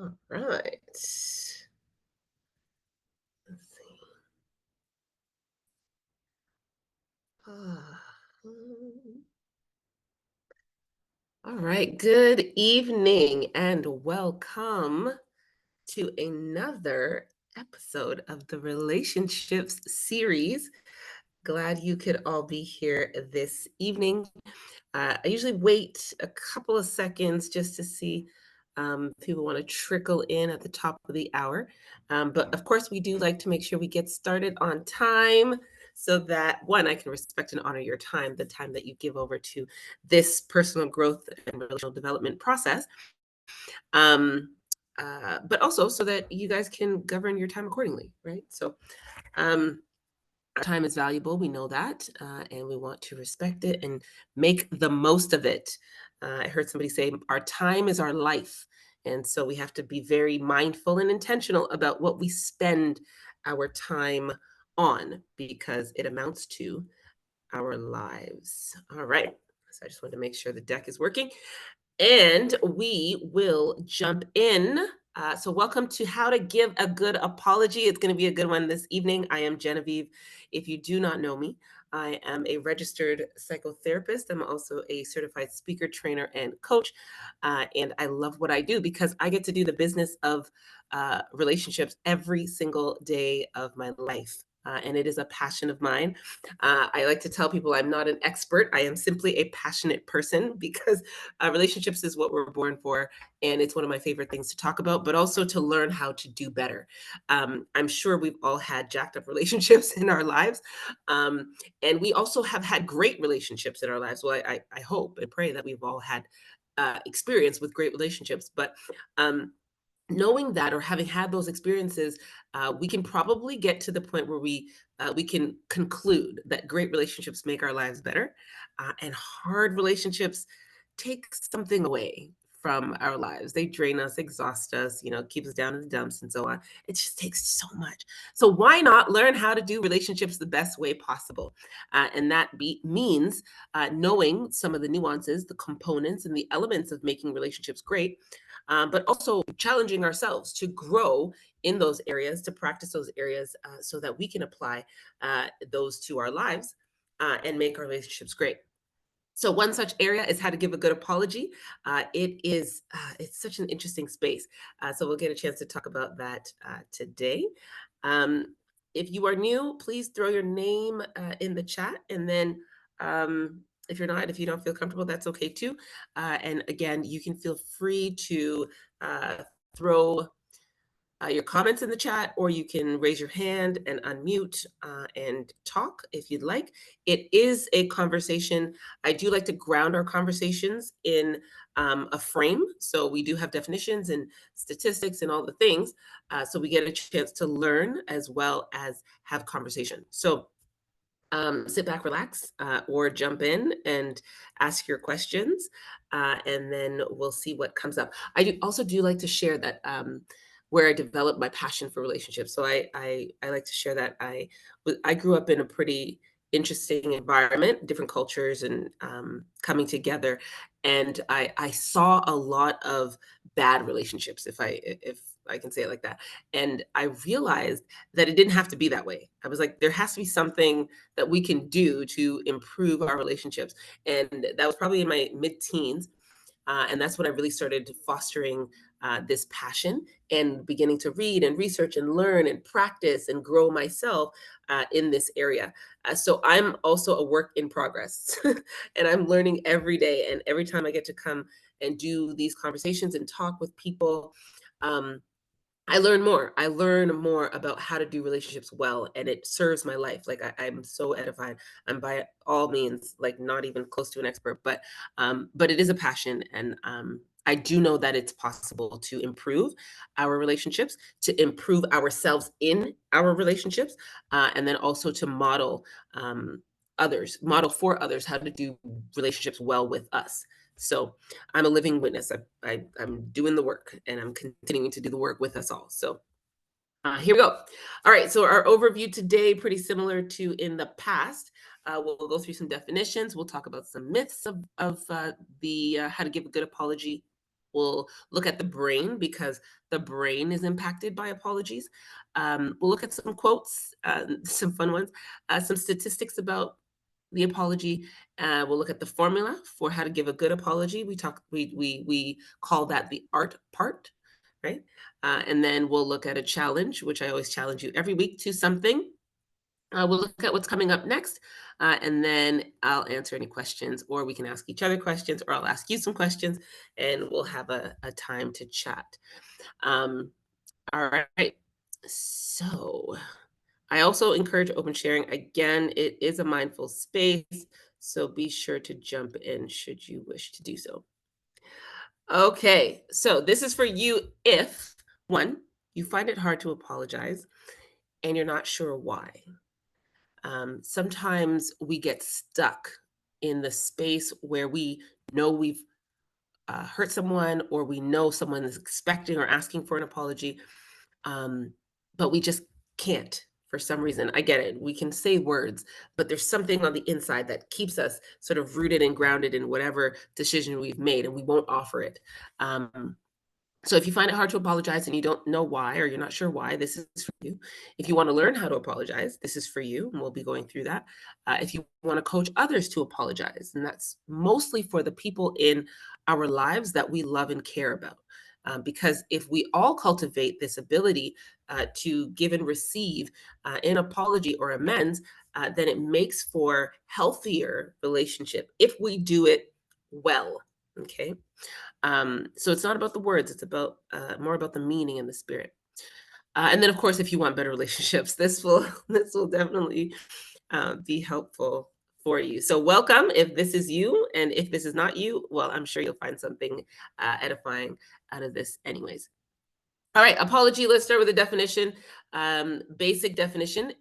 All right. Let's see. Ah, All right. Good evening and welcome to another episode of the Relationships series. Glad you could all be here this evening. I usually wait a couple of seconds just to see if people want to trickle in at the top of the hour. But of course, we do like to make sure we get started on time so that one, I can respect and honor your time, the time that you give over to this personal growth and relational development process. Um, but also so that you guys can govern your time accordingly, right? So, um, time is valuable. We know that, and we want to respect it and make the most of it. I heard somebody say, "Our time is our life," and so we have to be very mindful and intentional about what we spend our time on because it amounts to our lives. All right. So I just wanted to make sure the deck is working. And we will jump in. So, welcome to How to Give a Good Apology. It's going to be a good one this evening. I am Genevieve. If you do not know me, I am a registered psychotherapist. I'm also a certified speaker, trainer, and coach. And I love what I do because I get to do the business of relationships every single day of my life. And it is a passion of mine. I like to tell people I'm not an expert. I am simply a passionate person because relationships is what we're born for, and it's one of my favorite things to talk about, but also to learn how to do better. I'm sure we've all had jacked up relationships in our lives, and we also have had great relationships in our lives. Well, I hope and pray that we've all had experience with great relationships, but um, knowing that or having had those experiences, we can probably get to the point where we can conclude that great relationships make our lives better, and hard relationships take something away from our lives. They drain us, exhaust us, keep us down in the dumps, and so on. It just takes so much. So why not learn how to do relationships the best way possible? And that means knowing some of the nuances, the components, and the elements of making relationships great, but also challenging ourselves to grow in those areas, to practice those areas so that we can apply those to our lives and make our relationships great. So one such area is how to give a good apology. It's such an interesting space. So we'll get a chance to talk about that today. Um, if you are new, please throw your name in the chat, and then if you're not, if you don't feel comfortable, that's okay too. And again, you can feel free to uh, throw your comments in the chat, or you can raise your hand and unmute and talk if you'd like. It is a conversation. I do like to ground our conversations in a frame. So we do have definitions and statistics and all the things. So we get a chance to learn as well as have conversation. So sit back, relax, or jump in and ask your questions, and then we'll see what comes up. I also do like to share that where I developed my passion for relationships. So I like to share that I grew up in a pretty interesting environment, different cultures, and coming together, and I saw a lot of bad relationships, if I can say it like that, and I realized that it didn't have to be that way. I was like, there has to be something that we can do to improve our relationships. And that was probably in my mid teens. And that's when I really started fostering this passion and beginning to read and research and learn and practice and grow myself in this area. So I'm also a work in progress and I'm learning every day. And every time I get to come and do these conversations and talk with people, um, I learn more. I learn more about how to do relationships well, and it serves my life. Like I'm so edified. I'm by all means like not even close to an expert, but it is a passion, and I do know that it's possible to improve our relationships, to improve ourselves in our relationships, and then also to um, model for others how to do relationships well with us. So I'm a living witness. I'm doing the work and I'm continuing to do the work with us all. So here we go. All right. So our overview today, pretty similar to in the past. We'll go through some definitions. We'll talk about some myths of the how to give a good apology. We'll look at the brain because the brain is impacted by apologies. We'll look at some quotes, some fun ones, some statistics about the apology. We'll look at the formula for how to give a good apology. We call that the art part, right? And then we'll look at a challenge, which I always challenge you every week to something. We'll look at what's coming up next, and then I'll answer any questions, or we can ask each other questions, or I'll ask you some questions, and we'll have a time to chat. Um, all right. So I also encourage open sharing. Again, it is a mindful space, so be sure to jump in should you wish to do so. Okay, so this is for you if one, you find it hard to apologize and you're not sure why. Sometimes we get stuck in the space where we know we've hurt someone, or we know someone is expecting or asking for an apology, um, but we just can't for some reason. I get it. We can say words, but there's something on the inside that keeps us sort of rooted and grounded in whatever decision we've made, and we won't offer it. So if you find it hard to apologize and you don't know why, or you're not sure why, this is for you. If you want to learn how to apologize, this is for you, and we'll be going through that. If you want to coach others to apologize, and that's mostly for the people in our lives that we love and care about. Because if we all cultivate this ability to give and receive an apology or amends, then it makes for healthier relationship if we do it well. Okay. So it's not about the words, it's about more about the meaning and the spirit. And then, of course, if you want better relationships, this will this will definitely be helpful for you. So welcome if this is you, and if this is not you, well, I'm sure you'll find something edifying out of this, anyways. All right, apology. Let's start with a definition. Basic definition: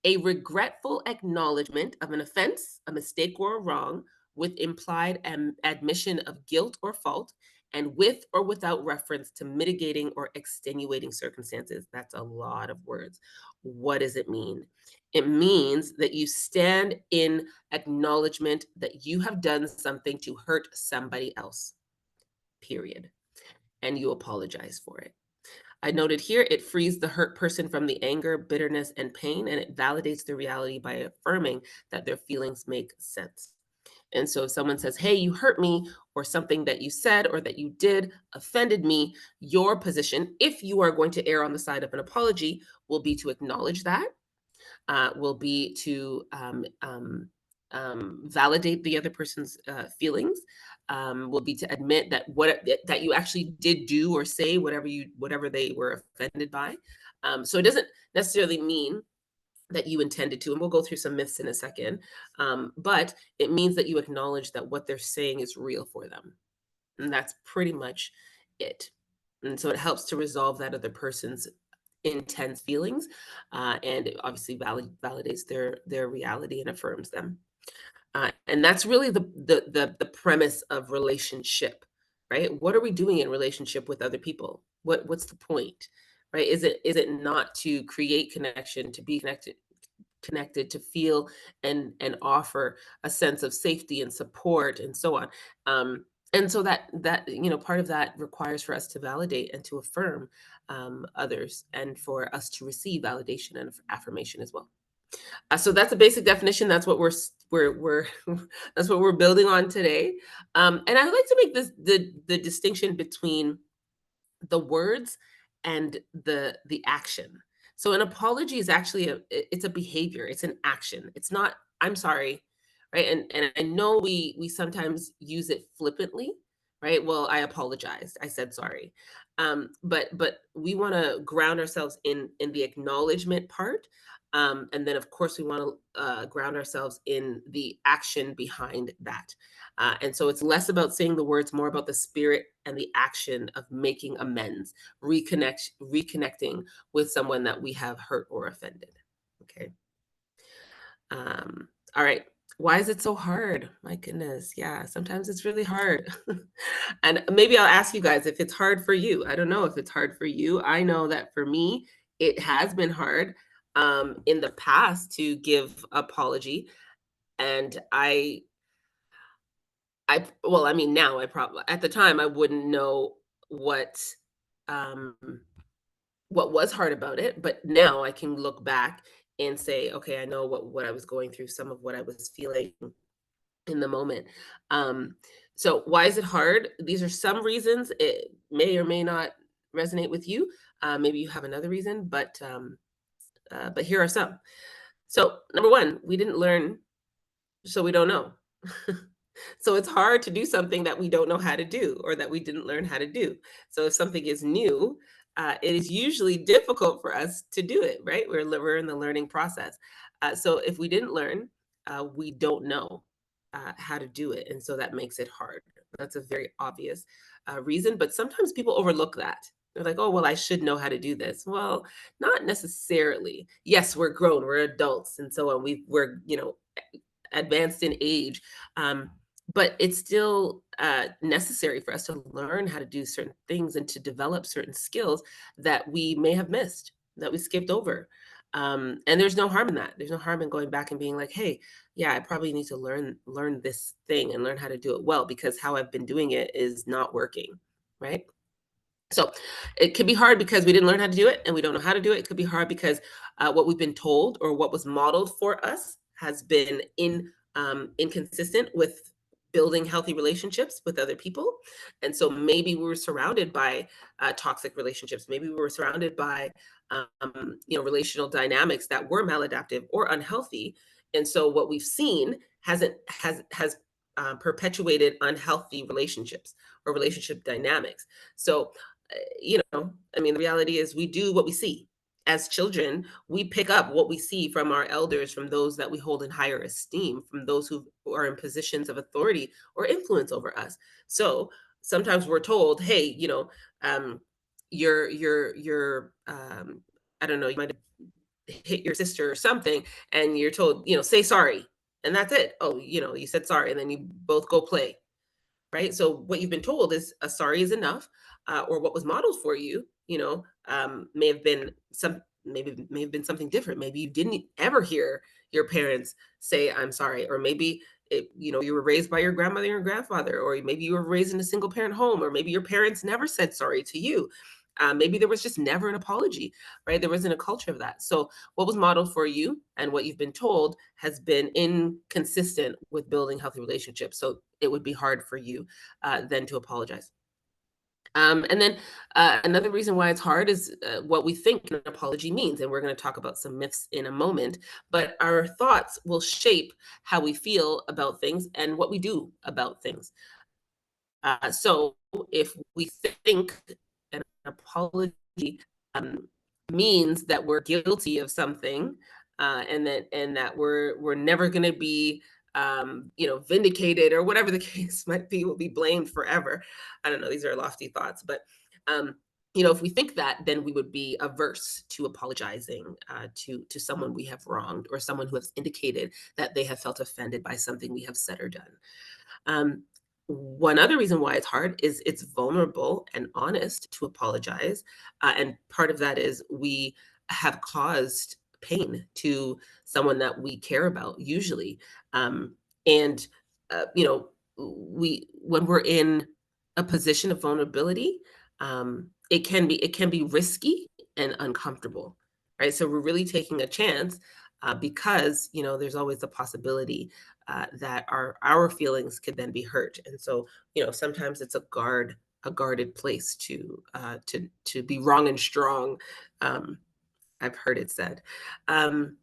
a regretful acknowledgement of an offense, a mistake, or a wrong, with implied admission of guilt or fault, and with or without reference to mitigating or extenuating circumstances. That's a lot of words. What does it mean? It means that you stand in acknowledgement that you have done something to hurt somebody else, period, and you apologize for it. I noted here it frees the hurt person from the anger, bitterness, and pain, and it validates the reality by affirming that their feelings make sense. And so if someone says, hey, you hurt me, or something that you said or that you did offended me, your position, if you are going to err on the side of an apology, will be to acknowledge that, will be to validate the other person's feelings, will be to admit that that you actually did do or say whatever they were offended by. So it doesn't necessarily mean that you intended to, and we'll go through some myths in a second. But it means that you acknowledge that what they're saying is real for them, and that's pretty much it. And so it helps to resolve that other person's intense feelings, and it obviously validates their reality and affirms them. And that's really the premise of relationship, right? What are we doing in relationship with other people? What's the point, right? Is it not to create connection, to be connected, to feel and offer a sense of safety and support and so on. And so that part of that requires for us to validate and to affirm others, and for us to receive validation and affirmation as well. So that's a basic definition. That's what we're that's what we're building on today. And I would like to make the distinction between the words and the action. So an apology is actually it's a behavior, it's an action. It's not I'm sorry, right? And I know we sometimes use it flippantly, right? Well, I apologized. I said sorry. But we want to ground ourselves in the acknowledgement part. And then of course we want to ground ourselves in the action behind that. And so it's less about saying the words, more about the spirit and the action of making amends, reconnecting with someone that we have hurt or offended. Okay. All right. Why is it so hard? My goodness. Yeah, sometimes it's really hard. And maybe I'll ask you guys if it's hard for you. I don't know if it's hard for you. I know that for me, it has been hard in the past to give apology. And well, I mean, now I probably, at the time, I wouldn't know what um, what was hard about it, but now I can look back and say, okay, I know what I was going through, some of what I was feeling in the moment. Um, so why is it hard? These are some reasons. It may or may not resonate with you. Maybe you have another reason, but here are some. So number one, we didn't learn, so we don't know. So it's hard to do something that we don't know how to do or that we didn't learn how to do. So if something is new, it is usually difficult for us to do it, right? We're in the learning process. So if we didn't learn, we don't know how to do it. And so that makes it hard. That's a very obvious reason. But sometimes people overlook that. They're like, oh, well, I should know how to do this. Well, not necessarily. Yes, we're grown, we're adults, and so on. We're, advanced in age. Um, but it's still necessary for us to learn how to do certain things and to develop certain skills that we may have missed, that we skipped over. And there's no harm in that. There's no harm in going back and being like, hey, yeah, I probably need to learn this thing and learn how to do it well because how I've been doing it is not working, right? So it can be hard because we didn't learn how to do it and we don't know how to do it. It could be hard because what we've been told or what was modeled for us has been inconsistent with building healthy relationships with other people. And so maybe we were surrounded by toxic relationships. Maybe we were surrounded by relational dynamics that were maladaptive or unhealthy. And so what we've seen hasn't has perpetuated unhealthy relationships or relationship dynamics. So I mean, the reality is we do what we see. As children, we pick up what we see from our elders, from those that we hold in higher esteem, from those who are in positions of authority or influence over us. So sometimes we're told, hey, um, you're I don't know, you might have hit your sister or something, and you're told, say sorry. And that's it. Oh, you said sorry, and then you both go play, right? So what you've been told is a sorry is enough, or what was modeled for you, may have been maybe may have been something different. Maybe you didn't ever hear your parents say I'm sorry, or maybe you were raised by your grandmother and grandfather, or maybe you were raised in a single parent home, or maybe your parents never said sorry to you. Maybe there was just never an apology, right? There wasn't a culture of that. So what was modeled for you and what you've been told has been inconsistent with building healthy relationships. So it would be hard for you then to apologize. And then another reason why it's hard is what we think an apology means. And we're going to talk about some myths in a moment. But our thoughts will shape how we feel about things and what we do about things. So if we think an apology um, means that we're guilty of something, and that we're never going to be vindicated or whatever the case might be, will be blamed forever. I don't know. These are lofty thoughts, but um, if we think that, then we would be averse to apologizing to someone we have wronged or someone who has indicated that they have felt offended by something we have said or done. Um, One other reason why it's hard is it's vulnerable and honest to apologize. And part of that is we have caused pain to someone that we care about, usually. And, when we're in a position of vulnerability, it can be risky and uncomfortable, right? So we're really taking a chance because, there's always the possibility that our feelings could then be hurt. And so, sometimes it's a guarded place to be wrong and strong. Um, I've heard it said. Um,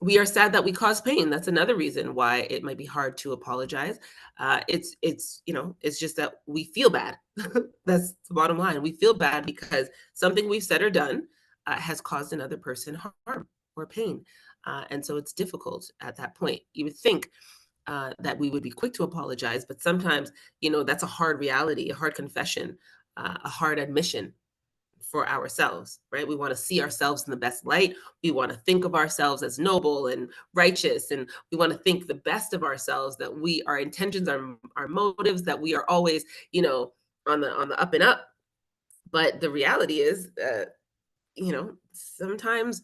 we are sad that we cause pain. That's another reason why it might be hard to apologize. It's just that we feel bad. That's the bottom line. We feel bad because something we've said or done has caused another person harm or pain. And so it's difficult at that point. You would think that we would be quick to apologize, but sometimes, that's a hard reality, a hard confession, a hard admission for ourselves, right? We want to see ourselves in the best light. We want to think of ourselves as noble and righteous, and we want to think the best of ourselves. That our intentions, our motives, that we are always, on the up and up. But the reality is, sometimes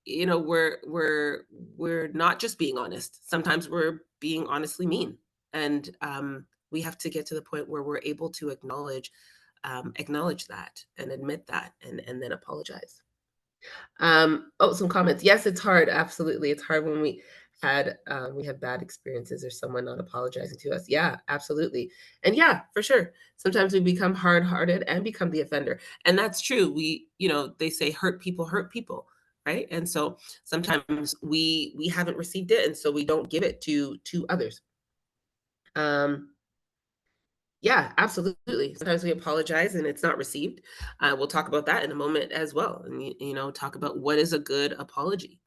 we're not just being honest. Sometimes we're being honestly mean, and we have to get to the point where we're able to acknowledge acknowledge that and admit that, and then apologize. Oh, some comments. Yes, it's hard. Absolutely. It's hard when we have bad experiences or someone not apologizing to us. Yeah, absolutely. And yeah, for sure. Sometimes we become hard-hearted and become the offender. And that's true. They say hurt people, right? And so sometimes we haven't received it, and so we don't give it to others. Um yeah, absolutely. Sometimes we apologize and it's not received. We'll talk about that in a moment as well, and talk about what is a good apology.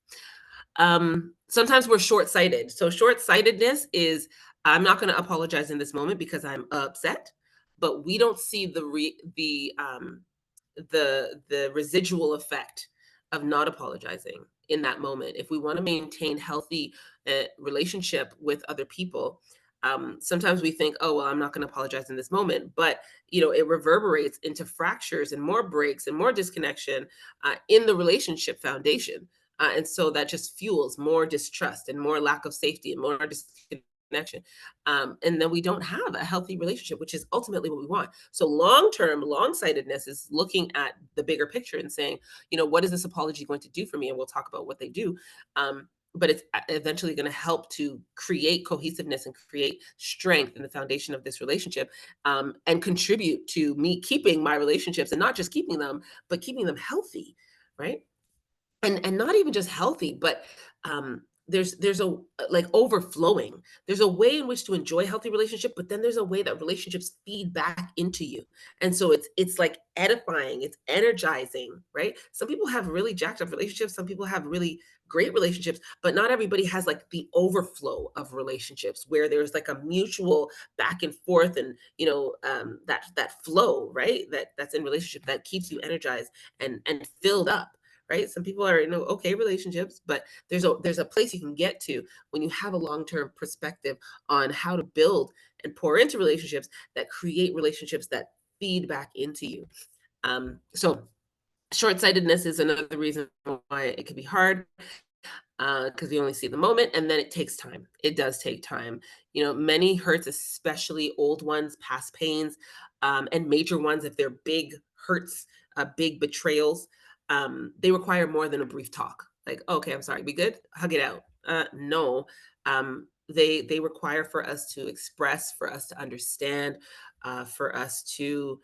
Sometimes we're short-sighted. So short-sightedness is, I'm not going to apologize in this moment because I'm upset, but we don't see the residual effect of not apologizing in that moment. If we want to maintain healthy relationship with other people, sometimes we think, oh well, I'm not going to apologize in this moment, but it reverberates into fractures and more breaks and more disconnection in the relationship foundation. And so that just fuels more distrust and more lack of safety and more disconnection. And then we don't have a healthy relationship, which is ultimately what we want. So long term, long sightedness is looking at the bigger picture and saying, what is this apology going to do for me? And we'll talk about what they do. But it's eventually going to help to create cohesiveness and create strength in the foundation of this relationship, and contribute to me keeping my relationships, and not just keeping them, but keeping them healthy, right? And not even just healthy, but there's a like overflowing. There's a way in which to enjoy healthy relationship, but then there's a way that relationships feed back into you. And so it's like edifying, it's energizing, right? Some people have really jacked up relationships, some people have really great relationships, but not everybody has like the overflow of relationships where there's like a mutual back and forth, and that flow, right? That's in relationship that keeps you energized and filled up, right? Some people are in okay relationships, but there's a place you can get to when you have a long-term perspective on how to build and pour into relationships that create relationships that feed back into you. So short-sightedness is another reason why it can be hard, because we only see the moment, and then it takes time. It does take time. Many hurts, especially old ones, past pains, and major ones, if they're big hurts, big betrayals, they require more than a brief talk. Like, okay, I'm sorry, we good? Hug it out. No, they require for us to express, for us to understand, for us to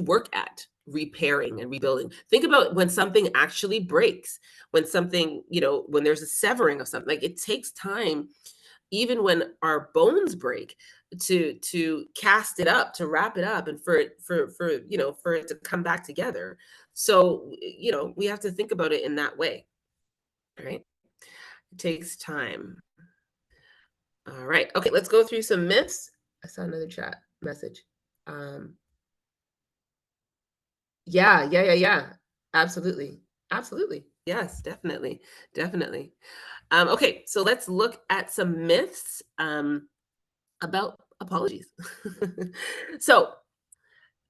work at repairing and rebuilding. Think about when something actually breaks, when there's a severing of something. Like, it takes time, even when our bones break, to cast it up, to wrap it up, and for it to come back together. So we have to think about it in that way, right? It takes time. All right, okay, let's go through some myths. I saw another chat message. um yeah, absolutely, absolutely, yes, definitely, definitely. Okay, so let's look at some myths about apologies. So,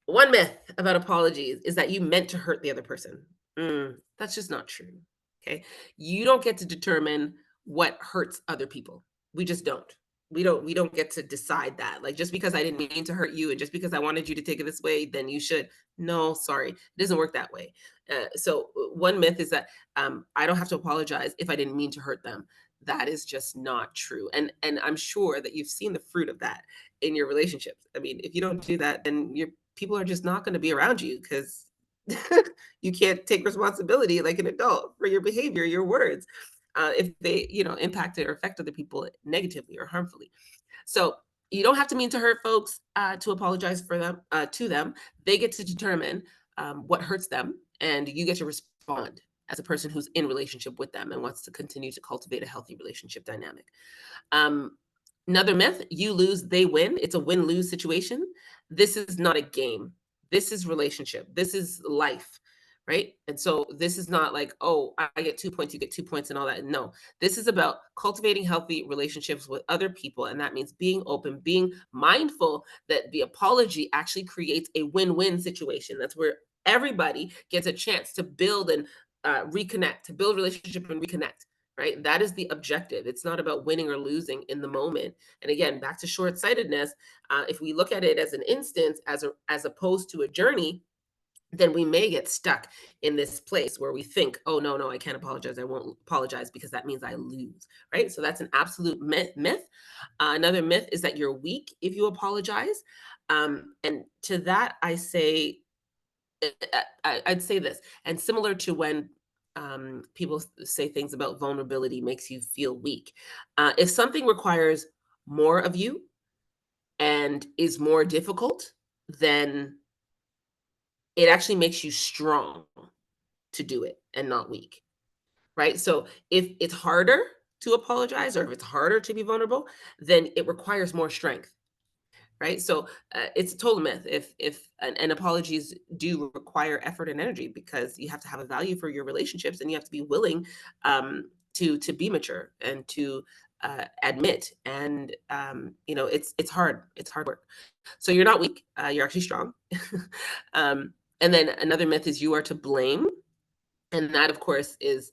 one myth about apologies is that you meant to hurt the other person. That's just not true. Okay. You don't get to determine what hurts other people. We just don't. We don't get to decide that. Like, just because I didn't mean to hurt you and just because I wanted you to take it this way, then you should. No, sorry. It doesn't work that way. One myth is that I don't have to apologize if I didn't mean to hurt them. That is just not true. And I'm sure that you've seen the fruit of that in your relationships. I mean, if you don't do that, then your people are just not going to be around you, because you can't take responsibility like an adult for your behavior, your words, if they, impact or affect other people negatively or harmfully. So you don't have to mean to hurt folks to apologize for them to them. They get to determine what hurts them, and you get to respond as a person who's in relationship with them and wants to continue to cultivate a healthy relationship dynamic. Um, Another myth: you lose, they win. It's a win lose situation. This is not a game. This is relationship. This is life, right? And so this is not like, oh, I get 2 points, you get 2 points, and all that. No, this is about cultivating healthy relationships with other people. And that means being open, being mindful that the apology actually creates a win win situation. That's where everybody gets a chance to build and reconnect, to build relationship and reconnect. right? That is the objective. It's not about winning or losing in the moment. And again, back to short-sightedness. If we look at it as an instance, as opposed to a journey, then we may get stuck in this place where we think, oh no, no, I can't apologize. I won't apologize because that means I lose, right? So that's an absolute myth. Another myth is that you're weak if you apologize. And to that, I say, I'd say this, and similar to when people say things about vulnerability makes you feel weak. If something requires more of you and is more difficult, then it actually makes you strong to do it and not weak, right? So if it's harder to apologize or if it's harder to be vulnerable, then it requires more strength, right? So it's a total myth. If and apologies do require effort and energy because you have to have a value for your relationships and you have to be willing to be mature and to admit and it's hard. It's hard work. So you're not weak. You're actually strong. And then another myth is you are to blame, and that of course is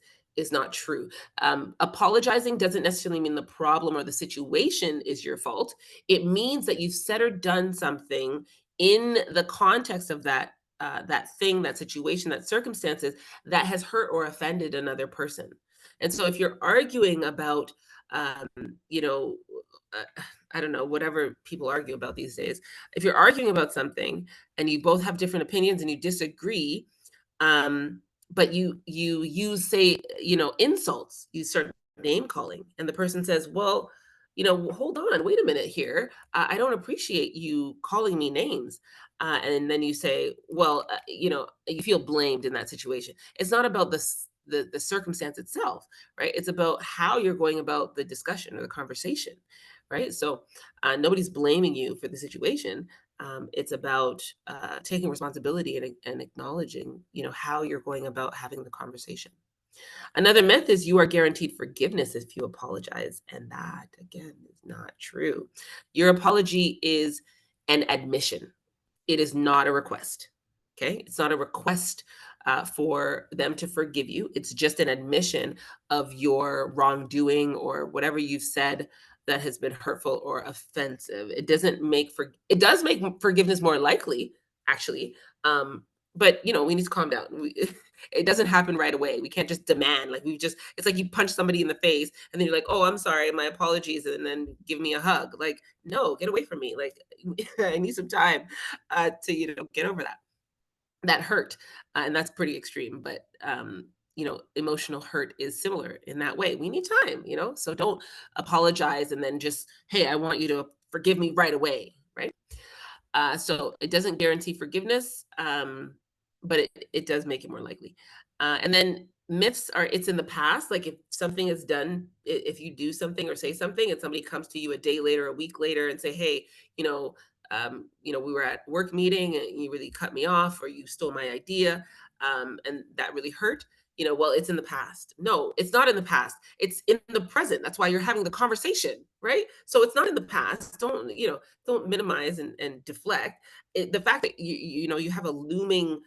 not true. Apologizing doesn't necessarily mean the problem or the situation is your fault. It means that you've said or done something in the context of that thing, that situation, that circumstances that has hurt or offended another person. And so if you're arguing about um, you know I don't know, whatever people argue about these days, if you're arguing about something and you both have different opinions and you disagree, um, but you use, say, insults, you start name calling, and the person says, well, hold on, wait a minute here, I don't appreciate you calling me names. And then you say, well, you feel blamed in that situation. It's not about the circumstance itself, right? It's about how you're going about the discussion or the conversation, right? So nobody's blaming you for the situation. It's about taking responsibility and acknowledging, how you're going about having the conversation. Another myth is you are guaranteed forgiveness if you apologize, and that again is not true. Your apology is an admission. It is not a request. Okay, it's not a request for them to forgive you. It's just an admission of your wrongdoing or whatever you've said that has been hurtful or offensive. It does make forgiveness more likely, actually. But we need to calm down. It doesn't happen right away. We can't just demand, like, it's like you punch somebody in the face and then you're like, oh, I'm sorry, my apologies, and then give me a hug. Like, no, get away from me. Like, I need some time to get over that hurt, and that's pretty extreme. But emotional hurt is similar in that way. We need time, so don't apologize and then just, hey, I want you to forgive me right away, right? So it doesn't guarantee forgiveness, but it does make it more likely. And then myths are, it's in the past. Like if something is done, if you do something or say something, and somebody comes to you a day later, a week later, and say, "Hey, we were at work meeting and you really cut me off, or you stole my idea, and that really hurt." Well, it's in the past. No, it's not in the past. It's in the present. That's why you're having the conversation, right? So it's not in the past. Don't minimize and deflect the fact that you have a looming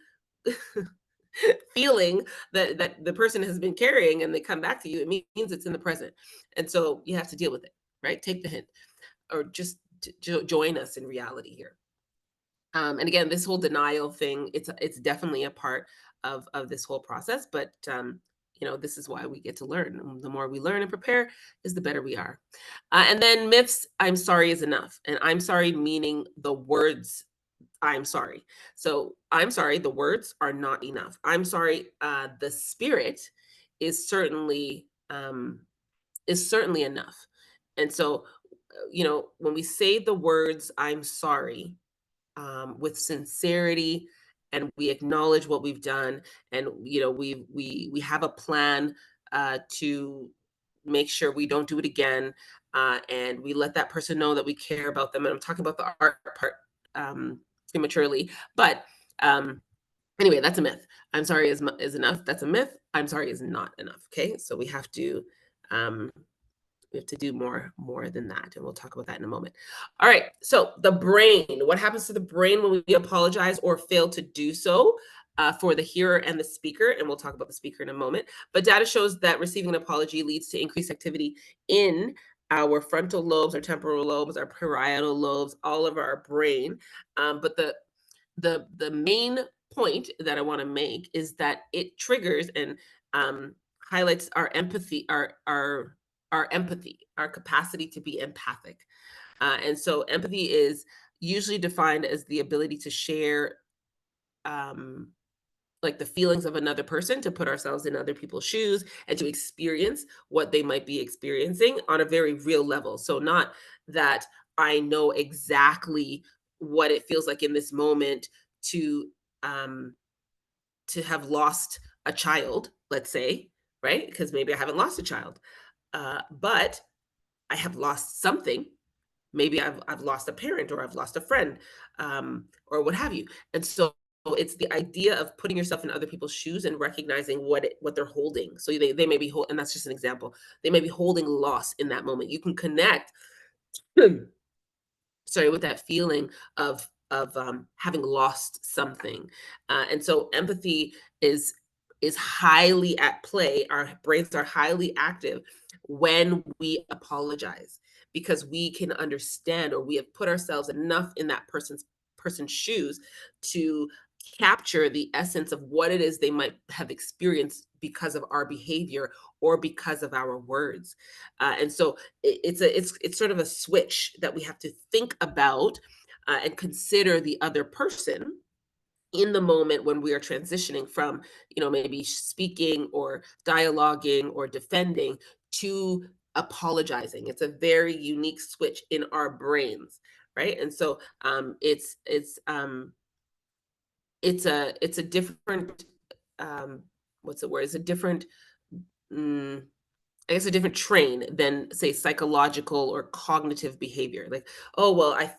feeling that the person has been carrying, and they come back to you. It means it's in the present, and so you have to deal with it, right? Take the hint, or just join us in reality here. And again, this whole denial thing, it's definitely a part of this whole process, but this is why we get to learn. The more we learn and prepare, is the better we are. And then myths, I'm sorry is enough. And I'm sorry meaning the words I'm sorry. So I'm sorry, the words are not enough. I'm sorry, the spirit is certainly enough. And so, when we say the words I'm sorry, with sincerity, and we acknowledge what we've done, and we have a plan to make sure we don't do it again, and we let that person know that we care about them. And I'm talking about the art part prematurely, but anyway, that's a myth. I'm sorry is enough. That's a myth. I'm sorry is not enough. Okay, so um, we have to do more than that, and we'll talk about that in a moment. All right, so the brain, what happens to the brain when we apologize or fail to do so? for the hearer and the speaker, and we'll talk about the speaker in a moment. But data shows that receiving an apology leads to increased activity in our frontal lobes, our temporal lobes, our parietal lobes, all of our brain. But the main point that I want to make is that it triggers and highlights our empathy, our empathy, our capacity to be empathic. And so empathy is usually defined as the ability to share um, like the feelings of another person, to put ourselves in other people's shoes and to experience what they might be experiencing on a very real level. So not that I know exactly what it feels like in this moment to um have lost a child, let's say, right? Because maybe I haven't lost a child, but I have lost something. Maybe I've lost a parent, or I've lost a friend, or what have you. And so it's the idea of putting yourself in other people's shoes and recognizing what they're holding. So they may be and that's just an example. They may be holding loss in that moment. You can connect sorry, with that feeling of having lost something. And so empathy is highly at play. Our brains are highly active when we apologize, because we can understand, or we have put ourselves enough in that person's shoes to capture the essence of what it is they might have experienced because of our behavior or because of our words. And so it's sort of a switch that we have to think about and consider the other person in the moment when we are transitioning from, maybe speaking or dialoguing or defending to apologizing. It's a very unique switch in our brains, right? And so it's a different what's the word? It's a different mm, I guess a different train than, say, psychological or cognitive behavior. Like, oh well, I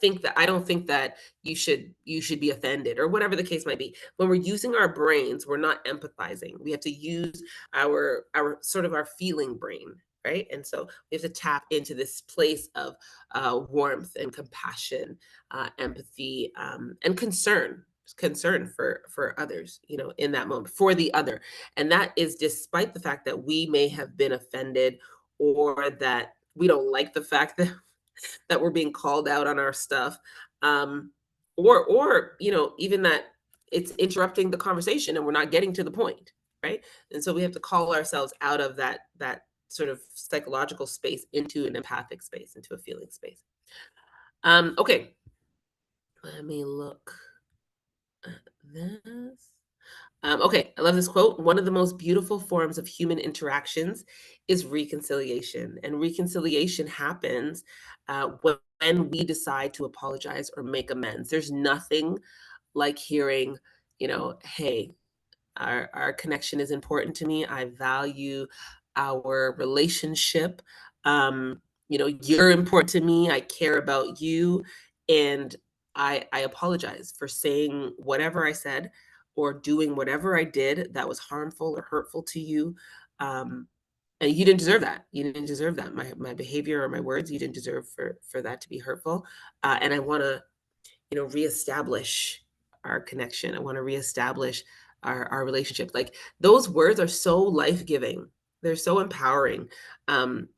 don't think that you should be offended, or whatever the case might be. When we're using our brains, we're not empathizing. We have to use our sort of our feeling brain, right? And so we have to tap into this place of warmth and compassion, empathy, and concern for others, in that moment, for the other. And that is despite the fact that we may have been offended, or that we don't like the fact that we're being called out on our stuff. Um, or even that it's interrupting the conversation and we're not getting to the point, right? And so we have to call ourselves out of that sort of psychological space into an empathic space, into a feeling space. Okay, let me look at this. Okay, I love this quote. One of the most beautiful forms of human interactions is reconciliation. And reconciliation happens when we decide to apologize or make amends. There's nothing like hearing, hey, our connection is important to me. I value our relationship. You're important to me. I care about you. And I apologize for saying whatever I said or doing whatever I did that was harmful or hurtful to you. And you didn't deserve that. You didn't deserve that. My behavior or my words, you didn't deserve for that to be hurtful. And I want to reestablish our connection. I want to reestablish our relationship. Like, those words are so life-giving. They're so empowering. And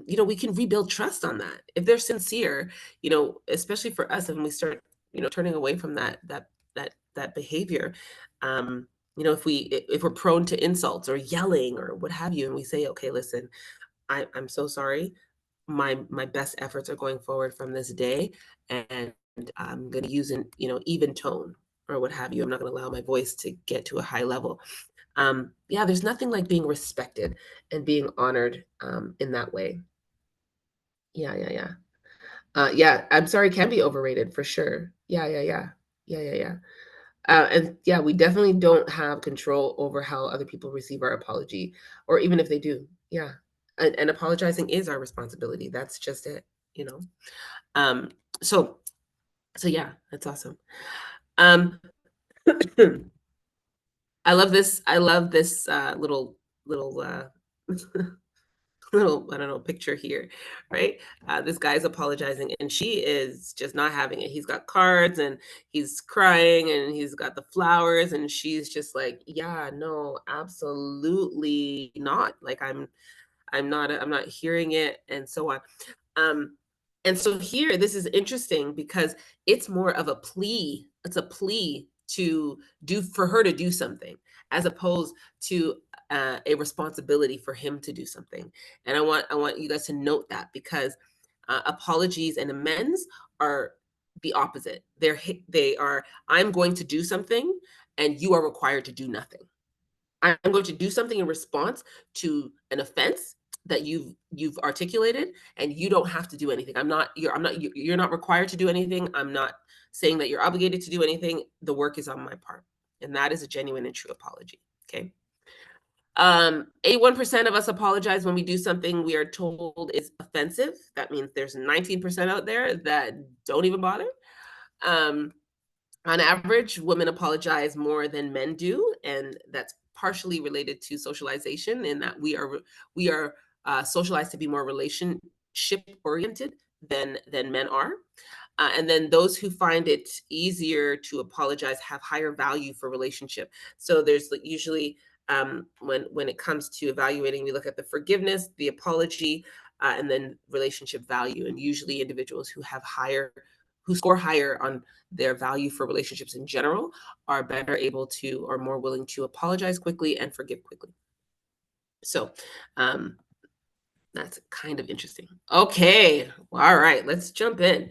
we can rebuild trust on that if they're sincere, especially for us, and we start, turning away from that behavior. If we're prone to insults or yelling or what have you, and we say, okay, listen, I'm so sorry. My best efforts are going forward from this day, and I'm going to use an even tone or what have you. I'm not going to allow my voice to get to a high level. Yeah, there's nothing like being respected and being honored in that way. Yeah, yeah, yeah. Yeah, I'm sorry can be overrated for sure. Yeah, yeah, yeah. Yeah, yeah, yeah. And yeah, we definitely don't have control over how other people receive our apology, or even if they do. Yeah. And apologizing is our responsibility. That's just it, you know. Um, so so yeah, that's awesome. Um, I love this little little, I don't know, picture here, right? This guy's apologizing and she is just not having it. He's got cards and he's crying and he's got the flowers and she's just like, yeah, no, absolutely not. Like I'm not hearing it and so on. Um, and so here, this is interesting because it's more of a plea. It's a plea to do for her to do something, as opposed to a responsibility for him to do something. And I want you guys to note that because apologies and amends are the opposite. They are I'm going to do something, and you are required to do nothing. I'm going to do something in response to an offense that you've articulated, and you don't have to do anything. I'm not you're not required to do anything. I'm not saying that you're obligated to do anything. The work is on my part. And that is a genuine and true apology. Okay. 81% of us apologize when we do something we are told is offensive. That means there's 19% out there that don't even bother. Um, on average, women apologize more than men do, and that's partially related to socialization in that we are socialized to be more relationship oriented than men are. And then those who find it easier to apologize have higher value for relationship. So there's like usually when it comes to evaluating, we look at the forgiveness, the apology, and then relationship value. And usually individuals who score higher on their value for relationships in general are better able to or more willing to apologize quickly and forgive quickly. So um, that's kind of interesting. Okay. All right. Let's jump in.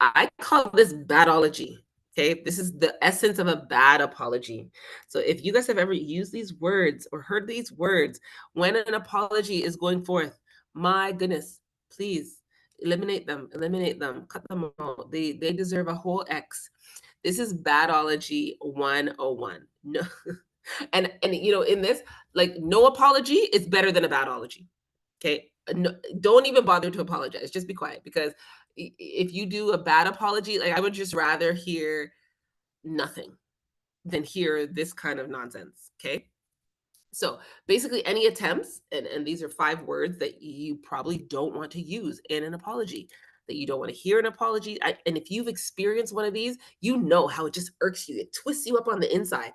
I call this badology. Okay. This is the essence of a bad apology. So if you guys have ever used these words or heard these words when an apology is going forth, my goodness, please eliminate them, cut them out. They deserve a whole X. This is badology 101. No. And in this, like no apology is better than a badology. Okay. No, don't even bother to apologize. Just be quiet because if you do a bad apology, like I would just rather hear nothing than hear this kind of nonsense. Okay. So basically, any attempts, and these are 5 words that you probably don't want to use in an apology, that you don't want to hear an apology. And if you've experienced one of these, you know how it just irks you, it twists you up on the inside.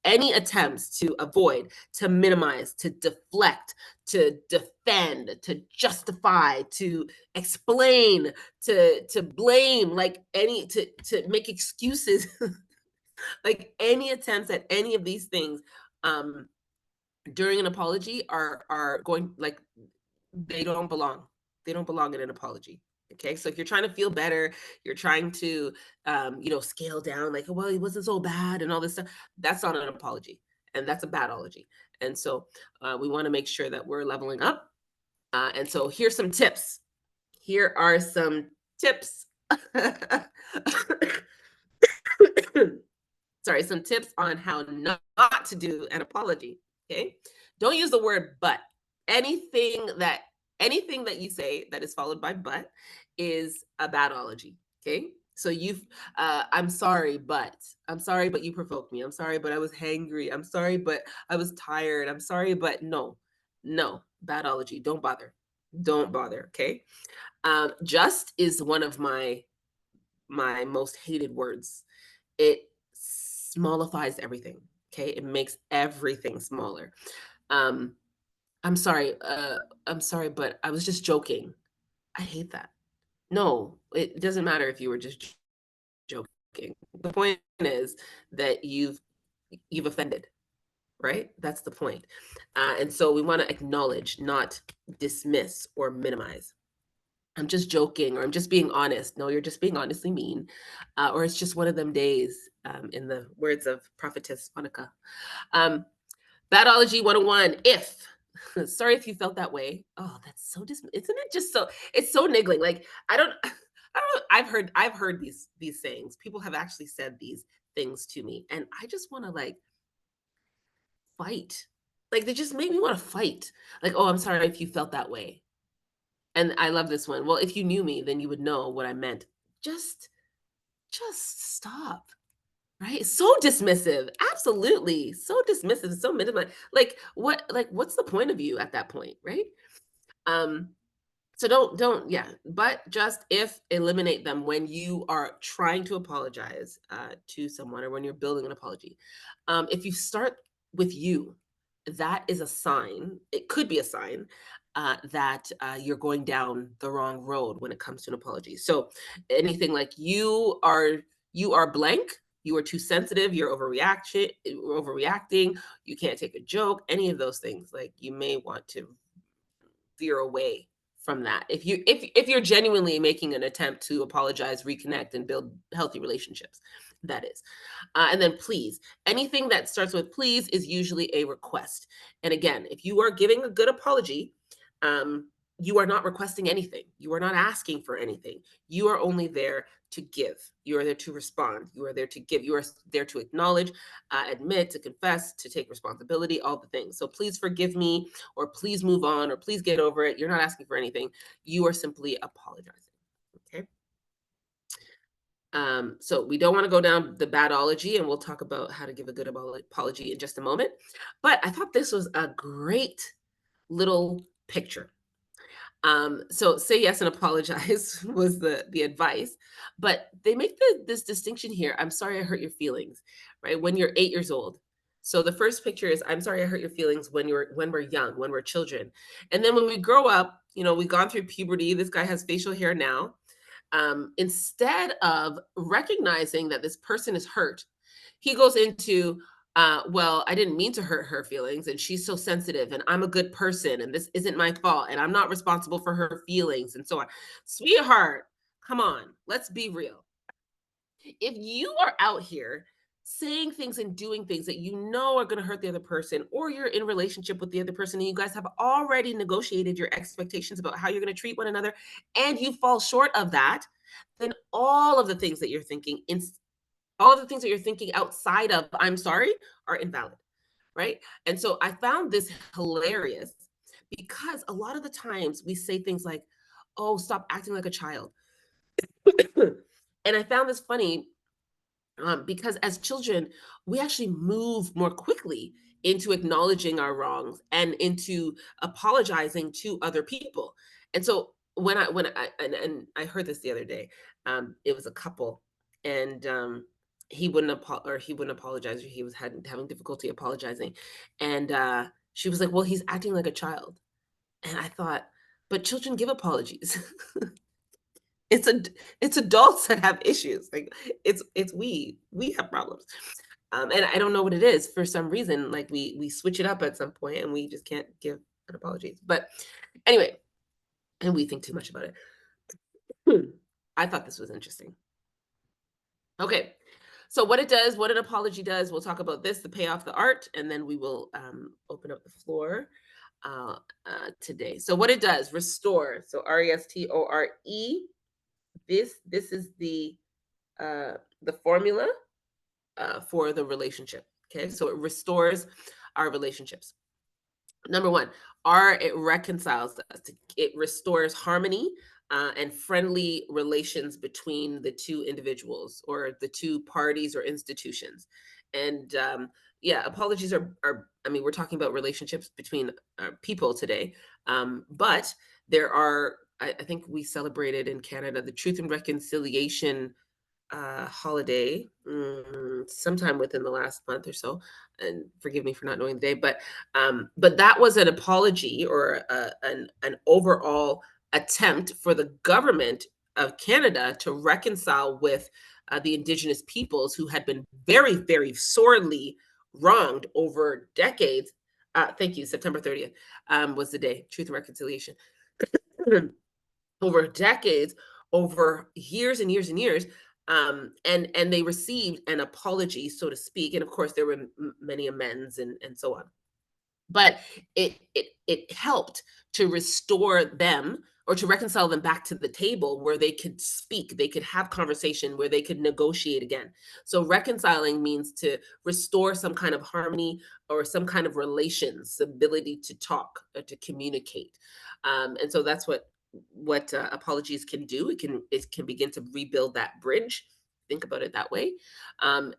Any attempts to avoid, to minimize, to deflect, to defend, to justify, to explain, to blame, like to make excuses, like any attempts at any of these things. During an apology are going like they don't belong. They don't belong in an apology. Okay, so if you're trying to feel better, you're trying to scale down, like, well, it wasn't so bad and all this stuff. That's not an apology, and that's a badology. And so we want to make sure that we're leveling up. And so here's some tips. Here are some tips. Sorry, some tips on how not to do an apology. Okay. Don't use the word but. Anything that anything that you say that is followed by but is a badology. Okay. So I'm sorry, but you provoked me. I'm sorry, but I was hangry. I'm sorry, but I was tired. I'm sorry, but no, badology. Don't bother. Don't bother. Okay. Just is one of my most hated words. It smallifies everything. Okay, it makes everything smaller. Um, I'm sorry. I'm sorry, but I was just joking. I hate that. No, it doesn't matter if you were just joking. The point is that you've offended, right? That's the point. And so we want to acknowledge, not dismiss or minimize. I'm just joking, or I'm just being honest. No, you're just being honestly mean, or it's just one of them days. In the words of prophetess Monica. Um, Badology 101. If sorry if you felt that way. Oh, that's so isn't it just so it's so niggling. Like I don't know. I've heard these sayings. People have actually said these things to me, and I just want to like fight. Like they just make me want to fight. Like, oh, I'm sorry if you felt that way. And I love this one. Well, if you knew me, then you would know what I meant. Just just stop. Right? So dismissive. Absolutely. So dismissive, so minimal. Like what's the point of you at that point, right? Um, so don't yeah, but just if eliminate them when you are trying to apologize to someone or when you're building an apology. If you start with you, that is a sign. It could be a sign that you're going down the wrong road when it comes to an apology. So anything like you are blank. You are too sensitive. You're overreacting. You can't take a joke. Any of those things, like you may want to veer away from that. If you're genuinely making an attempt to apologize, reconnect, and build healthy relationships, that is. And then please, anything that starts with please is usually a request. And again, if you are giving a good apology, um, you are not requesting anything. You are not asking for anything. You are only there to give. You are there to respond. You are there to give. You are there to acknowledge, admit, to confess, to take responsibility, all the things. So please forgive me, or please move on, or please get over it. You're not asking for anything. You are simply apologizing. Okay. So we don't want to go down the badology, and we'll talk about how to give a good apology in just a moment. But I thought this was a great little picture. So say yes and apologize was the advice, but they make this distinction here. I'm sorry I hurt your feelings, right? When you're 8 years old. So the first picture is I'm sorry I hurt your feelings when we're young, when we're children. And then when we grow up, we've gone through puberty. This guy has facial hair now. Instead of recognizing that this person is hurt, he goes into, well, I didn't mean to hurt her feelings, and she's so sensitive, and I'm a good person, and this isn't my fault, and I'm not responsible for her feelings, and so on. Sweetheart, come on, let's be real. If you are out here saying things and doing things that you know are going to hurt the other person, or you're in relationship with the other person and you guys have already negotiated your expectations about how you're going to treat one another, and you fall short of that, then all of the things that you're thinking all of the things that you're thinking outside of I'm sorry are invalid, right? And so I found this hilarious because a lot of the times we say things like, oh, stop acting like a child. And I found this funny because as children, we actually move more quickly into acknowledging our wrongs and into apologizing to other people. And so and I heard this the other day, it was a couple, and he wouldn't apologize, or he was having difficulty apologizing, and she was like, "Well, he's acting like a child," and I thought, but children give apologies. It's a it's adults that have issues. Like it's we have problems. And I don't know what it is. For some reason, like we switch it up at some point and we just can't give an apology. But anyway, and we think too much about it. I thought this was interesting. Okay. So what it does, what an apology does, we'll talk about this, the payoff, the art, and then we will open up the floor today. So what it does, restore. So restore. This is the formula for the relationship. Okay, so it restores our relationships. Number one, R, it reconciles us. It restores harmony and friendly relations between the two individuals or the two parties or institutions. And yeah, apologies I mean, we're talking about relationships between people today, but there are, I think we celebrated in Canada the Truth and Reconciliation holiday sometime within the last month or so, and forgive me for not knowing the day, but that was an apology or an overall attempt for the government of Canada to reconcile with the Indigenous peoples who had been very, very sorely wronged over decades. Thank you. September 30th was the day, Truth and Reconciliation. Over decades, over years and years and years, and they received an apology, so to speak, and of course there were many amends and so on, but it helped to restore them or to reconcile them back to the table where they could speak, they could have conversation, where they could negotiate again. So reconciling means to restore some kind of harmony or some kind of relations, ability to talk, to communicate. And so that's what apologies can do. It can begin to rebuild that bridge. Think about it that way.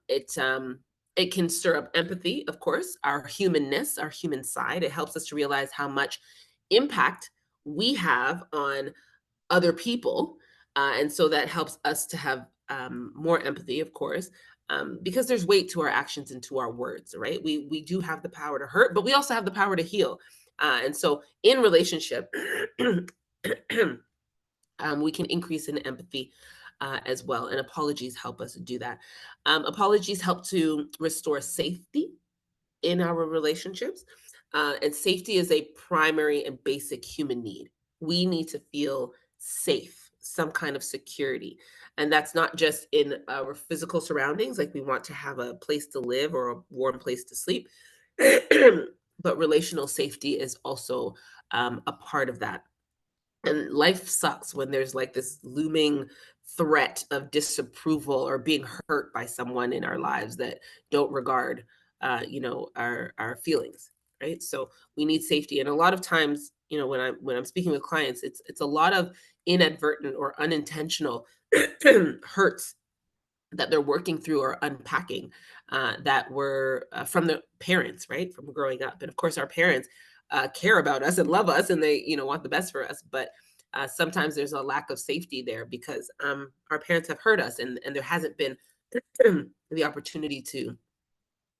It can stir up empathy, of course, our humanness, our human side. It helps us to realize how much impact we have on other people. And so that helps us to have more empathy, of course, because there's weight to our actions and to our words, right? We do have the power to hurt, but we also have the power to heal. And so in relationship, we can increase in empathy as well. And apologies help us do that. Apologies help to restore safety in our relationships. And safety is a primary and basic human need. We need to feel safe, some kind of security. And that's not just in our physical surroundings, like we want to have a place to live or a warm place to sleep, but relational safety is also a part of that. And life sucks when there's like this looming threat of disapproval or being hurt by someone in our lives that don't regard our feelings, right? So we need safety. And a lot of times, when I'm speaking with clients, it's a lot of inadvertent or unintentional hurts that they're working through or unpacking, that were from the parents, right? From growing up. And of course, our parents care about us and love us, and they, want the best for us. But sometimes there's a lack of safety there because our parents have hurt us, and there hasn't been the opportunity to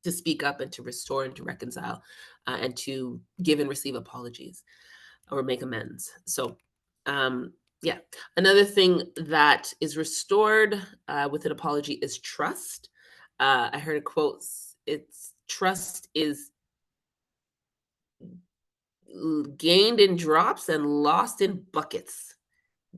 speak up and to restore and to reconcile, and to give and receive apologies or make amends. So, yeah. Another thing that is restored with an apology is trust. I heard a quote. It's trust is gained in drops and lost in buckets.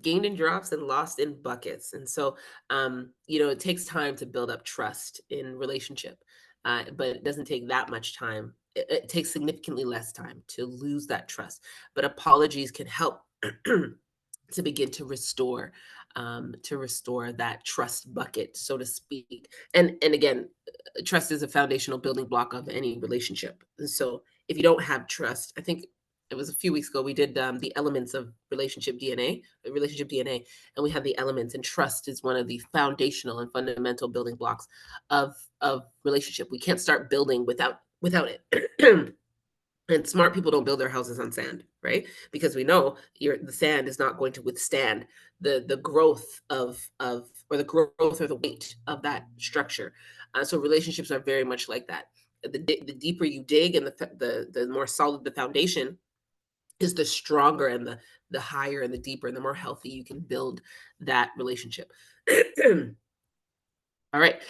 Gained in drops and lost in buckets. And so, it takes time to build up trust in relationship, but it doesn't take that much time. It takes significantly less time to lose that trust. But apologies can help to begin to restore that trust bucket, so to speak. And again, trust is a foundational building block of any relationship. And so if you don't have trust, I think it was a few weeks ago we did the elements of relationship DNA, and we have the elements, and trust is one of the foundational and fundamental building blocks of relationship. We can't start building without it. And smart people don't build their houses on sand, right? Because we know the sand is not going to withstand the growth of or the growth or the weight of that structure. So relationships are very much like that. The deeper you dig and the more solid the foundation is, the stronger and the higher and the deeper and the more healthy you can build that relationship. All right.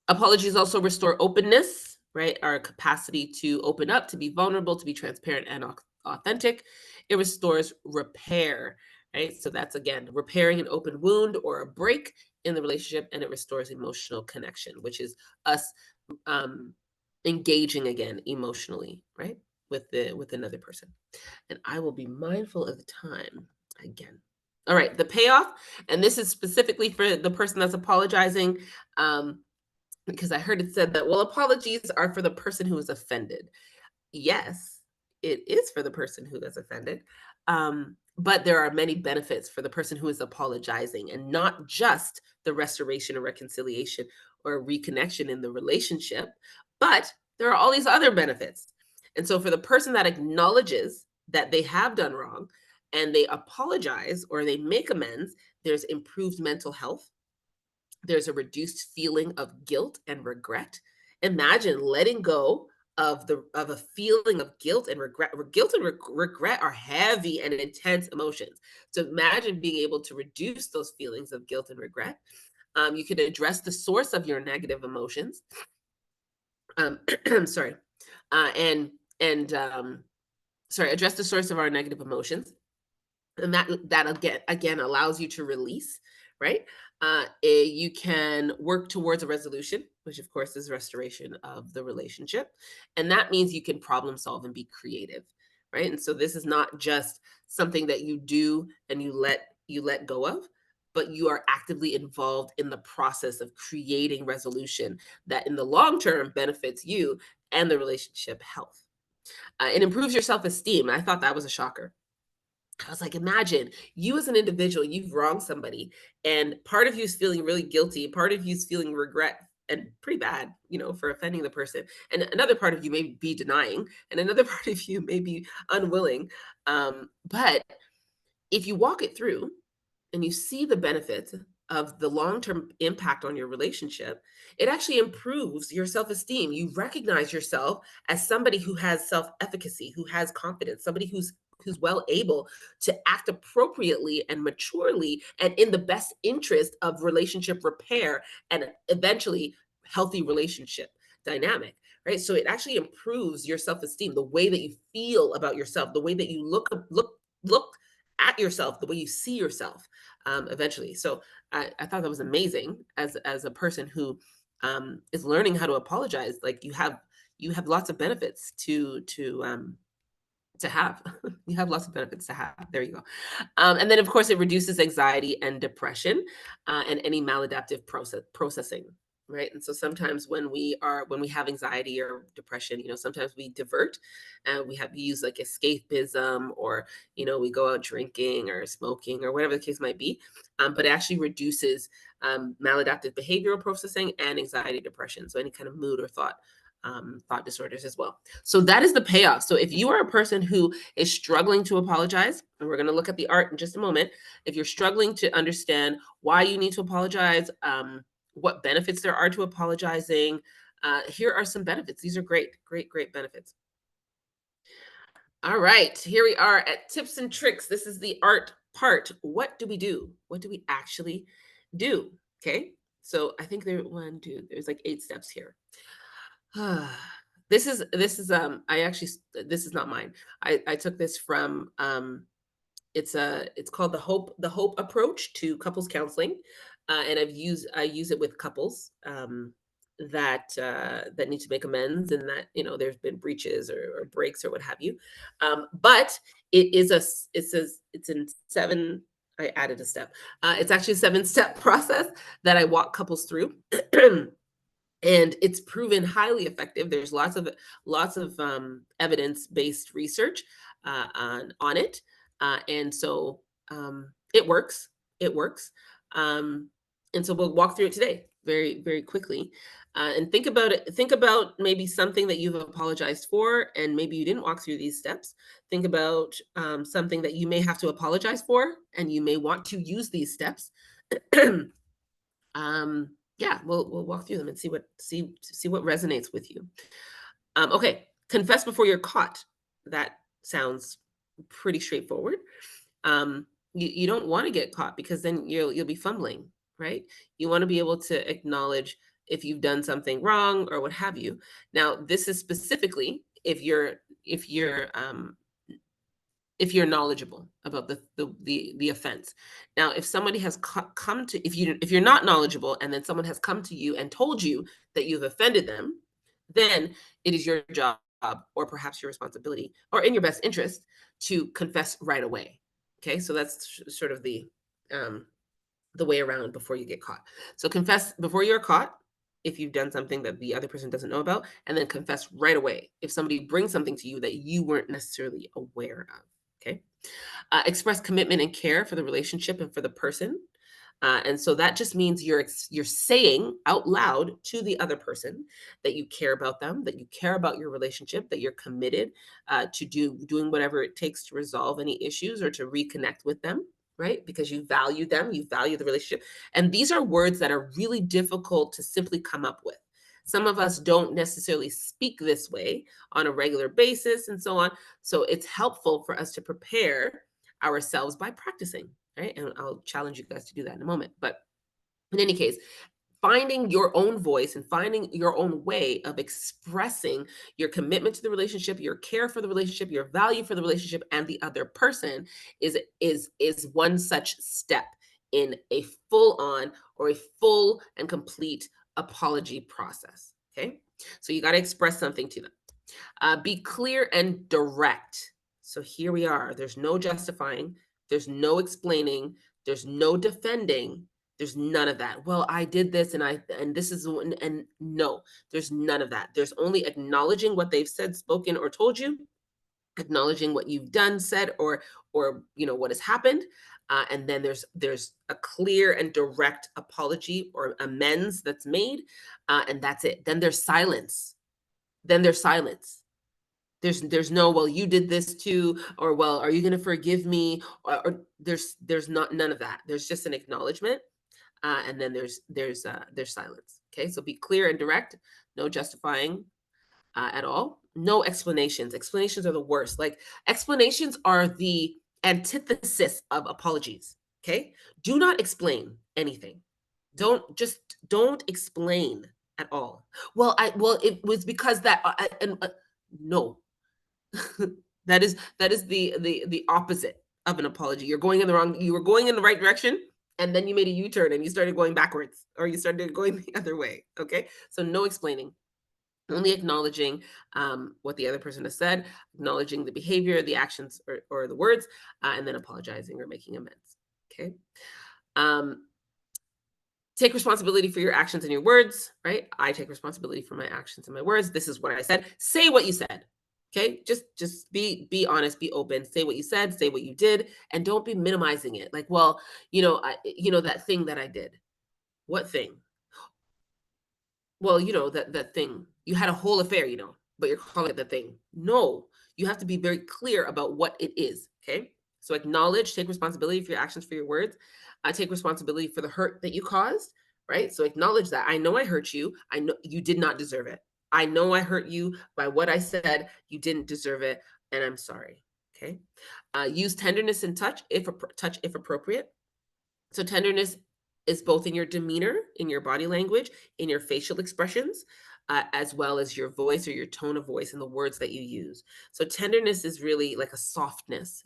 Apologies also restore openness, right? Our capacity to open up, to be vulnerable, to be transparent and authentic. It restores repair, right? So that's again repairing an open wound or a break in the relationship, and it restores emotional connection, which is us um, engaging again emotionally, right, with another person. And I will be mindful of the time again. All right, the payoff, and this is specifically for the person that's apologizing. Because I heard it said that, well, apologies are for the person who is offended. Yes, it is for the person who is offended. But there are many benefits for the person who is apologizing, and not just the restoration or reconciliation or reconnection in the relationship, but there are all these other benefits. And so for the person that acknowledges that they have done wrong and they apologize or they make amends, there's improved mental health, there's a reduced feeling of guilt and regret. Imagine letting go of a feeling of guilt and regret. Guilt and regret are heavy and intense emotions. So imagine being able to reduce those feelings of guilt and regret. You can address the source of your negative emotions. I'm sorry, and sorry, address the source of our negative emotions, and that again allows you to release, right? You can work towards a resolution, which of course is restoration of the relationship, and that means you can problem solve and be creative, right? And so this is not just something that you do and you let go of, but you are actively involved in the process of creating resolution that in the long term benefits you and the relationship health. It improves your self-esteem. I thought that was a shocker. I was like, imagine you as an individual, you've wronged somebody, and part of you is feeling really guilty, part of you is feeling regret, and pretty bad, for offending the person. And another part of you may be denying, and another part of you may be unwilling. But if you walk it through and you see the benefits of the long-term impact on your relationship, it actually improves your self-esteem. You recognize yourself as somebody who has self-efficacy, who has confidence, somebody who's well able to act appropriately and maturely and in the best interest of relationship repair and eventually healthy relationship dynamic. Right? So it actually improves your self-esteem, the way that you feel about yourself, the way that you look at yourself, the way you see yourself, eventually. So I thought that was amazing as a person who is learning how to apologize. Like you have lots of benefits to have. You have lots of benefits to have. There you go. And then, of course, it reduces anxiety and depression, and any maladaptive processing. Right. And so sometimes when we have anxiety or depression, sometimes we divert and we use like escapism, or, we go out drinking or smoking or whatever the case might be. But it actually reduces maladaptive behavioral processing and anxiety, depression. So any kind of mood or thought disorders as well. So that is the payoff. So if you are a person who is struggling to apologize, and we're going to look at the art in just a moment, if you're struggling to understand why you need to apologize, what benefits there are to apologizing, here are some benefits. These are great, great, great benefits. All right, here we are at tips and tricks. This is the art part. What do we do? What do we actually do? Okay. So I think there's like 8 steps here. I actually, this is not mine. I took this from, it's called the hope approach to couples counseling. And I use it with couples that need to make amends, and that, there's been breaches or breaks or what have you. But it says it's in seven. I added a step. It's actually a 7-step process that I walk couples through. And it's proven highly effective. There's lots of evidence-based research on it. And so it works. It works. Um, and so we'll walk through it today very, very quickly. And think about it. Think about maybe something that you've apologized for, and maybe you didn't walk through these steps. Think about something that you may have to apologize for, and you may want to use these steps. Yeah, we'll walk through them and see what resonates with you. Okay, confess before you're caught. That sounds pretty straightforward. You don't want to get caught, because then you'll be fumbling, right? You want to be able to acknowledge if you've done something wrong or what have you. Now, this is specifically if you're knowledgeable about the offense. Now, if somebody has come to if you're not knowledgeable, and then someone has come to you and told you that you've offended them, then it is your job, or perhaps your responsibility, or in your best interest, to confess right away. Okay, so that's sort of the way around before you get caught. So confess before you're caught if you've done something that the other person doesn't know about, and then confess right away if somebody brings something to you that you weren't necessarily aware of. Okay. Express commitment and care for the relationship and for the person. And so that just means you're saying out loud to the other person that you care about them, that you care about your relationship, that you're committed to doing whatever it takes to resolve any issues or to reconnect with them, right? Because you value them, you value the relationship. And these are words that are really difficult to simply come up with. Some of us don't necessarily speak this way on a regular basis and so on. So it's helpful for us to prepare ourselves by practicing, right? And I'll challenge you guys to do that in a moment. But in any case, finding your own voice and finding your own way of expressing your commitment to the relationship, your care for the relationship, your value for the relationship and the other person is one such step in a full on, or a full and complete apology process. Okay, so you got to express something to them. Be clear and direct. So here we are. There's no justifying, there's no explaining, there's no defending, there's none of that. Well, I did this, and this is, and no, there's none of that. There's only acknowledging what they've said, spoken, or told you, acknowledging what you've done, said, or what has happened, and then there's a clear and direct apology or amends that's made, and that's it. Then there's silence. Then there's silence. There's no, well, you did this too, or, well, are you going to forgive me, or there's not, none of that. There's just an acknowledgement, and then there's silence. Okay, so be clear and direct. No justifying at all. No explanations. Explanations are the worst. Like, explanations are the antithesis of apologies. Okay, do not explain anything. Don't explain at all. Well, it was because that, no. That is the opposite of an apology. You were going in the right direction, and then you made a U-turn and you started going backwards, or you started going the other way. Okay, so no explaining, only acknowledging what the other person has said, acknowledging the behavior, the actions, or the words, and then apologizing or making amends. Okay. um, Take responsibility for your actions and your words, right? I take responsibility for my actions and my words. This is what I said. Say what you said. Okay? Just be honest, be open. Say what you said, say what you did, and don't be minimizing it. Like, well, that thing that I did. What thing? Well, that thing. You had a whole affair, but you're calling it the thing. No, you have to be very clear about what it is. Okay? So acknowledge, take responsibility for your actions, for your words. Take responsibility for the hurt that you caused, right? So acknowledge that. I know I hurt you. I know you did not deserve it. I know I hurt you by what I said. You didn't deserve it, and I'm sorry. Okay? Use tenderness and touch if appropriate. So tenderness is both in your demeanor, in your body language, in your facial expressions, as well as your voice or your tone of voice and the words that you use. So tenderness is really like a softness.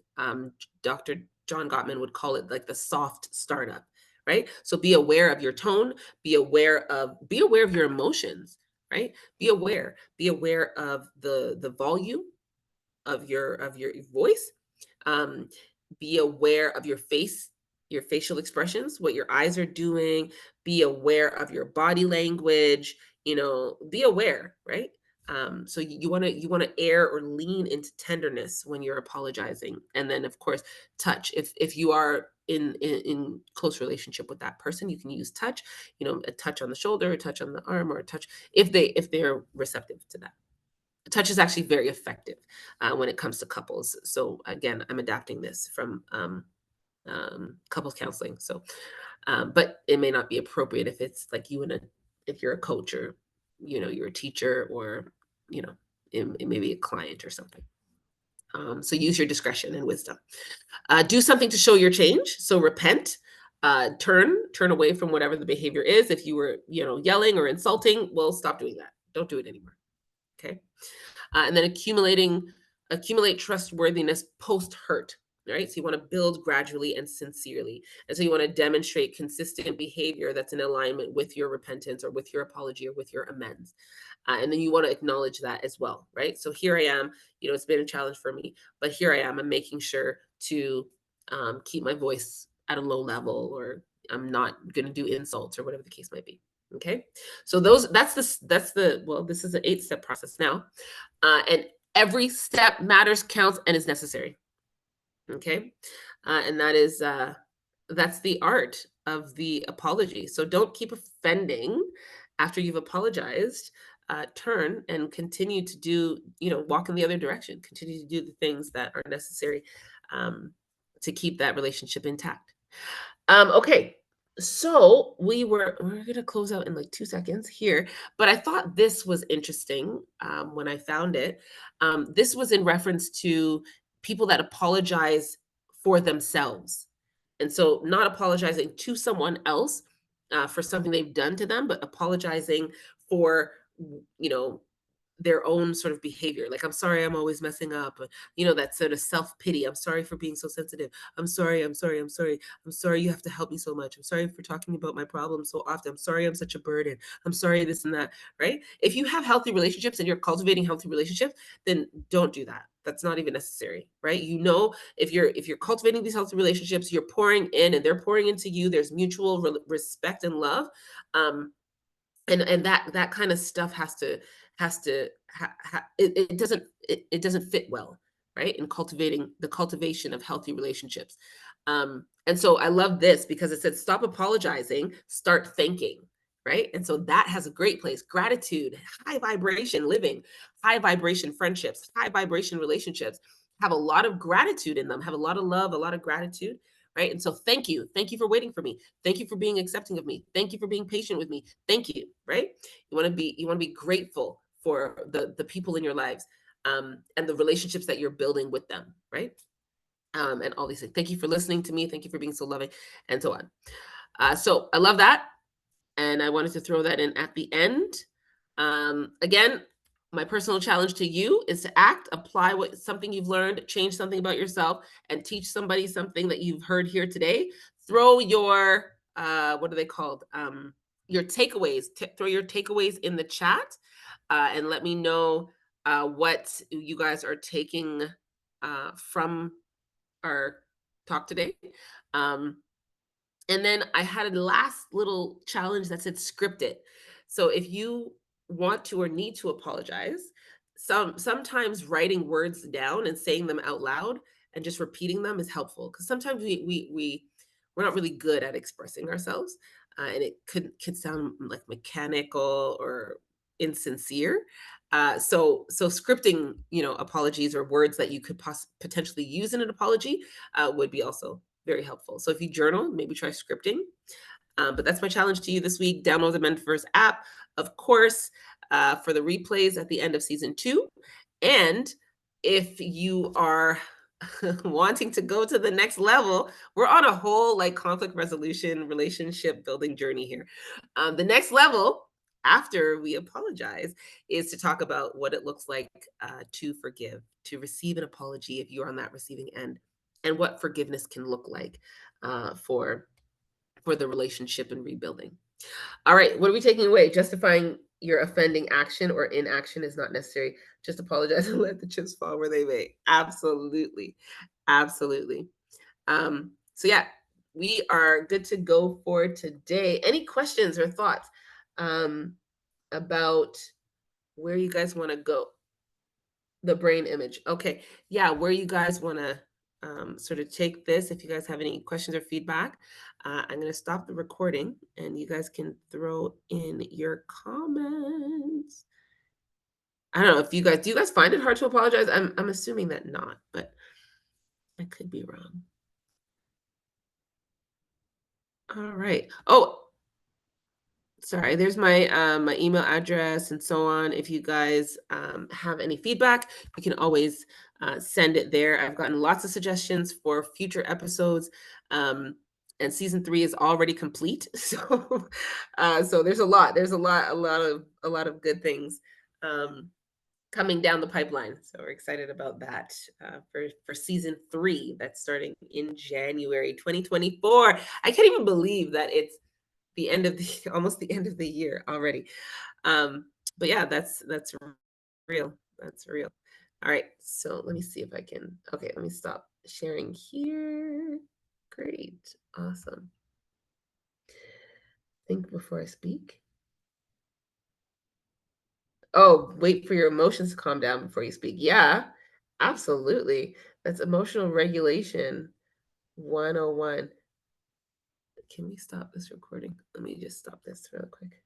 Dr. John Gottman would call it like the soft startup, right? So be aware of your tone, be aware of your emotions, right? Be aware of the volume of your voice. um, be aware of your facial expressions, what your eyes are doing. Be aware of your body language. Be aware, right? So you want to err or lean into tenderness when you're apologizing, and then of course touch. If you are in close relationship with that person, you can use touch. A touch on the shoulder, a touch on the arm, or a touch if they're receptive to that. Touch is actually very effective when it comes to couples. So again, I'm adapting this from couples counseling. So, but it may not be appropriate if it's like if you're a coach, or you're a teacher, or it may be a client or something. So use your discretion and wisdom. Do something to show your change. So repent. Turn away from whatever the behavior is. If you were yelling or insulting, well, stop doing that. Don't do it anymore. Okay. And then accumulate trustworthiness post hurt, right? So you want to build gradually and sincerely. And so you want to demonstrate consistent behavior that's in alignment with your repentance, or with your apology, or with your amends. And then you want to acknowledge that as well, right? So here I am, it's been a challenge for me, but here I am. I'm making sure to keep my voice at a low level, or I'm not going to do insults, or whatever the case might be. Okay. So this is an 8-step process now. And every step matters, counts, and is necessary. Okay. And that's the art of the apology. So don't keep offending after you've apologized. Turn and continue to walk in the other direction. Continue to do the things that are necessary to keep that relationship intact. Okay. So we're gonna close out in like 2 seconds here, but I thought this was interesting when I found it. This was in reference to people that apologize for themselves, and so not apologizing to someone else for something they've done to them, but apologizing for you know their own sort of behavior. Like, I'm sorry, I'm always messing up. That sort of self-pity. I'm sorry for being so sensitive. I'm sorry you have to help me so much. I'm sorry for talking about my problems so often. I'm sorry I'm such a burden. I'm sorry this and that, right? If you have healthy relationships and you're cultivating healthy relationships, then don't do that. That's not even necessary, right? If you're cultivating these healthy relationships, you're pouring in and they're pouring into you. There's mutual respect and love. And that kind of stuff it doesn't fit well, right, in cultivation of healthy relationships. And so I love this because it said, stop apologizing, start thanking, right? And so that has a great place. Gratitude, high vibration living, high vibration friendships, high vibration relationships have a lot of gratitude in them, have a lot of love, a lot of gratitude, right? And so thank you. Thank you for waiting for me. Thank you for being accepting of me. Thank you for being patient with me. Thank you, right? You want to be grateful for the people in your lives, and the relationships that you're building with them, right? And all these things. Thank you for listening to me. Thank you for being so loving, and so on. So I love that. And I wanted to throw that in at the end. Again, my personal challenge to you is to act, apply what something you've learned, change something about yourself, and teach somebody something that you've heard here today. Throw your what are they called? Your takeaways. Throw your takeaways in the chat, and let me know what you guys are taking from our talk today. Um, and then I had a last little challenge that said script it. So if you want to or need to apologize, sometimes writing words down and saying them out loud and just repeating them is helpful, because sometimes we're not really good at expressing ourselves, and it could sound like mechanical or insincere. So scripting, apologies or words that you could potentially use in an apology would be also very helpful. So if you journal, maybe try scripting. But that's my challenge to you this week. Download the Mentiverse app, of course, for the replays at the end of season 2. And if you are wanting to go to the next level, we're on a whole like conflict resolution, relationship building journey here. The next level after we apologize is to talk about what it looks like to forgive, to receive an apology if you're on that receiving end, and what forgiveness can look like for the relationship and rebuilding. All right, what are we taking away? Justifying your offending action or inaction is not necessary. Just apologize and let the chips fall where they may. Absolutely. Absolutely. So yeah, we are good to go for today. Any questions or thoughts about where you guys want to go? The brain image. Okay. Yeah, where you guys want to sort of take this. If you guys have any questions or feedback, I'm going to stop the recording and you guys can throw in your comments. I don't know if do you guys find it hard to apologize? I'm assuming that not, but I could be wrong. All right. Oh, sorry, there's my email address and so on. If you guys have any feedback, you can always send it there. I've gotten lots of suggestions for future episodes, and season 3 is already complete. So there's a lot of good things coming down the pipeline. So we're excited about that for season 3 that's starting in January 2024. I can't even believe that it's the end of the almost the end of the year already. But yeah, that's real. That's real. All right. So let me see if I can. Okay, let me stop sharing here. Great. Awesome. Think before I speak. Oh, wait for your emotions to calm down before you speak. Yeah, absolutely. That's emotional regulation 101. Can we stop this recording? Let me just stop this real quick.